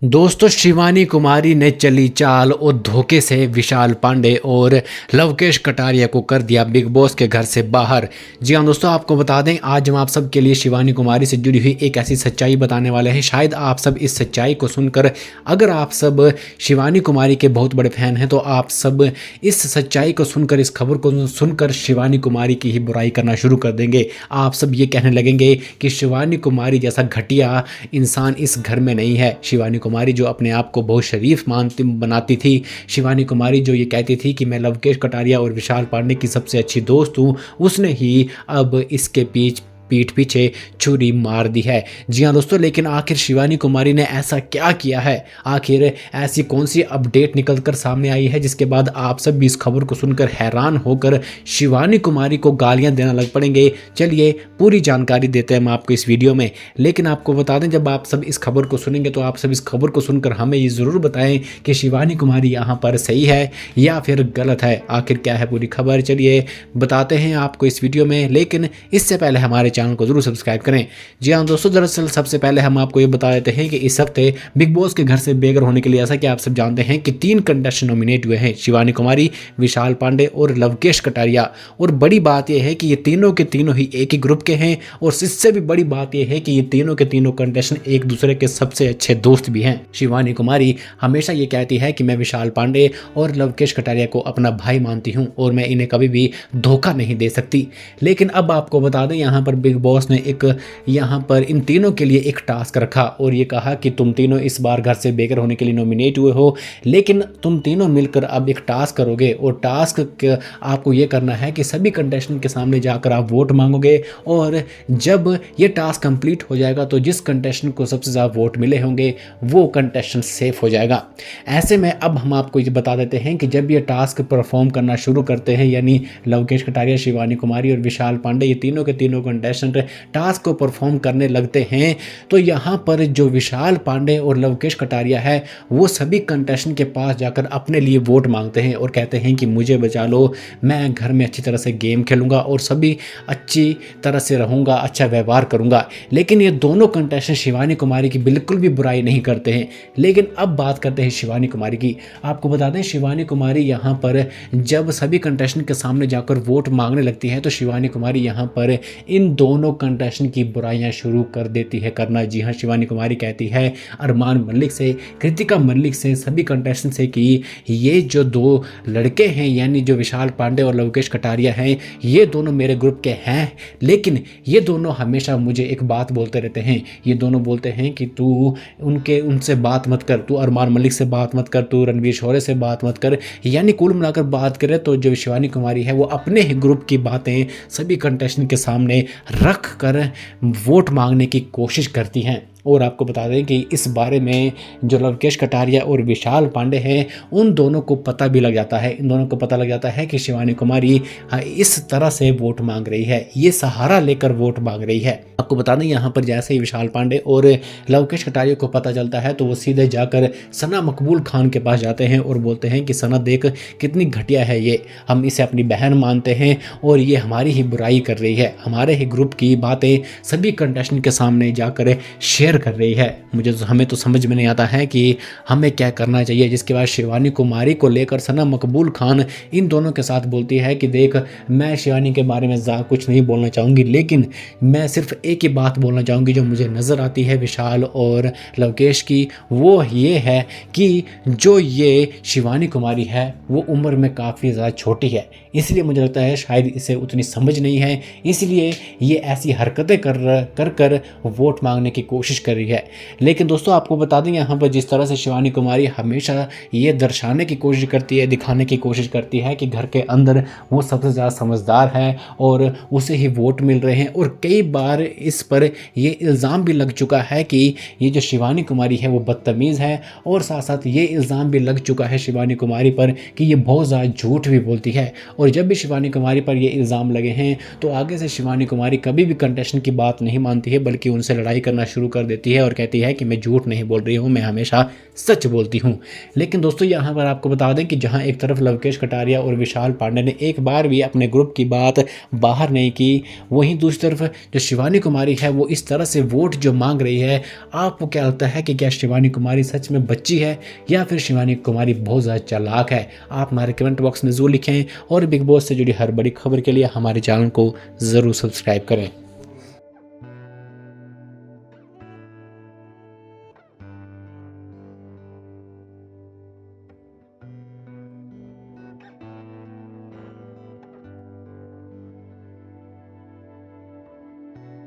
दोस्तों, शिवानी कुमारी ने चली चाल और धोखे से विशाल पांडे और लवकेश कटारिया को कर दिया बिग बॉस के घर से बाहर। जी हाँ दोस्तों, आपको बता दें आज हम आप सब के लिए शिवानी कुमारी से जुड़ी हुई एक ऐसी सच्चाई बताने वाले हैं। शायद आप सब इस सच्चाई को सुनकर, अगर आप सब शिवानी कुमारी के बहुत बड़े फैन हैं तो आप सब इस सच्चाई को सुनकर, इस खबर को सुनकर शिवानी कुमारी की ही बुराई करना शुरू कर देंगे। आप सब ये कहने लगेंगे कि शिवानी कुमारी जैसा घटिया इंसान इस घर में नहीं है। शिवानी कुमारी जो अपने आप को बहुत शरीफ मानती बनाती थी, शिवानी कुमारी जो ये कहती थी कि मैं लवकेश कटारिया और विशाल पांडे की सबसे अच्छी दोस्त हूँ, उसने ही अब इसके पीठ पीछे छुरी मार दी है। जी हाँ दोस्तों, लेकिन आखिर शिवानी कुमारी ने ऐसा क्या किया है? आखिर ऐसी कौन सी अपडेट निकल कर सामने आई है जिसके बाद आप सब भी इस खबर को सुनकर हैरान होकर शिवानी कुमारी को गालियां देना लग पड़ेंगे? चलिए पूरी जानकारी देते हैं हम आपको इस वीडियो में। लेकिन आपको बता दें, जब आप सब इस खबर को सुनेंगे तो आप सब इस खबर को सुनकर हमें ये ज़रूर बताएं कि शिवानी कुमारी यहाँ पर सही है या फिर गलत है। आखिर क्या है पूरी खबर, चलिए बताते हैं आपको इस वीडियो में। लेकिन इससे पहले हमारे चैनल को जरूर सब्सक्राइब करें। जी हाँ दोस्तों, दरअसल सबसे पहले हम आपको ये बता देते हैं कि इस हफ्ते बिग बॉस के घर से बेघर होने के लिए, ऐसा कि आप सब जानते हैं कि 3 कंटेस्टेंट नॉमिनेट हुए हैं, शिवानी कुमारी, विशाल पांडे और लवकेश कटारिया। और बड़ी बात यह है कि ये तीनों के तीनों ही एक ही ग्रुप के हैं और इससे भी बड़ी बात यह है कि ये तीनों के तीनों कंटेस्टेंट एक दूसरे के सबसे अच्छे दोस्त भी हैं। शिवानी कुमारी हमेशा ये कहती है कि मैं विशाल पांडे और लवकेश कटारिया को अपना भाई मानती हूँ और मैं इन्हें कभी भी धोखा नहीं दे सकती। लेकिन अब आपको बता दें, यहाँ पर बिग बॉस ने यहाँ पर इन तीनों के लिए एक टास्क रखा और ये कहा कि तुम तीनों इस बार घर से बेघर होने के लिए नॉमिनेट हुए हो, लेकिन तुम तीनों मिलकर अब एक टास्क करोगे और टास्क आपको ये करना है कि सभी कंटेस्टेंट के सामने जाकर आप वोट मांगोगे और जब ये टास्क कंप्लीट हो जाएगा तो जिस कंटेस्टेंट को सबसे ज़्यादा वोट मिले होंगे वो कंटेस्टेंट सेफ हो जाएगा। ऐसे में अब हम आपको ये बता देते हैं कि जब ये टास्क परफॉर्म करना शुरू करते हैं, यानी लवकेश कटारिया, शिवानी कुमारी और विशाल पांडे, ये तीनों के तीनों कंटेस्टेंट टास्क को परफॉर्म करने लगते हैं, तो यहाँ पर जो विशाल पांडे और लवकेश कटारिया है वो सभी कंटेस्टेंट के पास जाकर अपने लिए वोट मांगते हैं और कहते हैं कि मुझे बचा लो, मैं घर में अच्छी तरह से गेम खेलूंगा और सभी अच्छी तरह से रहूंगा, अच्छा व्यवहार करूंगा। लेकिन ये दोनों कंटेस्टेंट शिवानी कुमारी की बिल्कुल भी बुराई नहीं करते हैं। लेकिन अब बात करते हैं शिवानी कुमारी की। आपको बता दें, शिवानी कुमारी यहाँ पर जब सभी कंटेस्टेंट के सामने जाकर वोट मांगने लगती है तो शिवानी कुमारी यहाँ पर इन दोनों कंटेस्टेंट की बुराइयां शुरू कर देती है करना। जी हाँ, शिवानी कुमारी कहती है अरमान मलिक से, कृतिका मलिक से, सभी कंटेस्टेंट से कि ये जो 2 लड़के हैं, यानी जो विशाल पांडे और लवकेश कटारिया हैं, ये दोनों मेरे ग्रुप के हैं, लेकिन ये दोनों हमेशा मुझे एक बात बोलते रहते हैं। ये दोनों बोलते हैं कि तू उनसे बात मत कर, तू अरमान मलिक से बात मत कर, तू रणवीर शौर्य से बात मत कर। यानी कुल मिलाकर बात करें तो जो शिवानी कुमारी है वो अपने ही ग्रुप की बातें सभी कंटेस्टेंट के सामने रख कर वोट मांगने की कोशिश करती हैं। और आपको बता दें कि इस बारे में जो लवकेश कटारिया और विशाल पांडे हैं उन दोनों को पता भी लग जाता है। इन दोनों को पता लग जाता है कि शिवानी कुमारी इस तरह से वोट मांग रही है, ये सहारा लेकर वोट मांग रही है। आपको बता दें, यहाँ पर जैसे ही विशाल पांडे और लवकेश कटारिया को पता चलता है तो वो सीधे जाकर सना मकबूल खान के पास जाते हैं और बोलते हैं कि सना देख कितनी घटिया है ये, हम इसे अपनी बहन मानते हैं और ये हमारी ही बुराई कर रही है, हमारे ही ग्रुप की बातें सभी कंटेस्टेंट के सामने जाकर शेयर कर रही है। हमें तो समझ में नहीं आता है कि हमें क्या करना चाहिए। जिसके बाद शिवानी कुमारी को लेकर सना मकबूल खान इन दोनों के साथ बोलती है कि देख, मैं शिवानी के बारे में ज़्यादा कुछ नहीं बोलना चाहूँगी, लेकिन मैं सिर्फ एक ही बात बोलना चाहूँगी जो मुझे नज़र आती है विशाल और लवकेश की, वो ये है कि जो ये शिवानी कुमारी है वो उम्र में काफ़ी ज़्यादा छोटी है, इसलिए मुझे लगता है शायद इसे उतनी समझ नहीं है, इसलिए ये ऐसी हरकतें कर वोट मांगने की कोशिश कर रही है। लेकिन दोस्तों आपको बता दें, यहाँ पर जिस तरह से शिवानी कुमारी हमेशा ये दर्शाने की कोशिश करती है, दिखाने की कोशिश करती है कि घर के अंदर वो सबसे ज़्यादा समझदार है और उसे ही वोट मिल रहे हैं, और कई बार इस पर ये इल्ज़ाम भी लग चुका है कि ये जो शिवानी कुमारी है वो बदतमीज़ है, और साथ साथ ये इल्ज़ाम भी लग चुका है शिवानी कुमारी पर कि ये बहुत ज़्यादा झूठ भी बोलती है। और जब भी शिवानी कुमारी पर ये इल्ज़ाम लगे हैं तो आगे से शिवानी कुमारी कभी भी कंटेस्टेंट की बात नहीं मानती है, बल्कि उनसे लड़ाई करना शुरू कर देती है और कहती है कि मैं झूठ नहीं बोल रही हूँ, मैं हमेशा सच बोलती हूँ। लेकिन दोस्तों यहाँ पर आपको बता दें कि जहाँ एक तरफ लवकेश कटारिया और विशाल पांडे ने एक बार भी अपने ग्रुप की बात बाहर नहीं की, वहीं दूसरी तरफ जो शिवानी कुमारी है वो इस तरह से वोट जो मांग रही है, आपको क्या लगता है कि क्या शिवानी कुमारी सच में बच्ची है या फिर शिवानी कुमारी बहुत ज़्यादा चालाक है? आप हमारे कमेंट बॉक्स में ज़रूर लिखें और बिग बॉस से जुड़ी हर बड़ी खबर के लिए हमारे चैनल को ज़रूर सब्सक्राइब करें।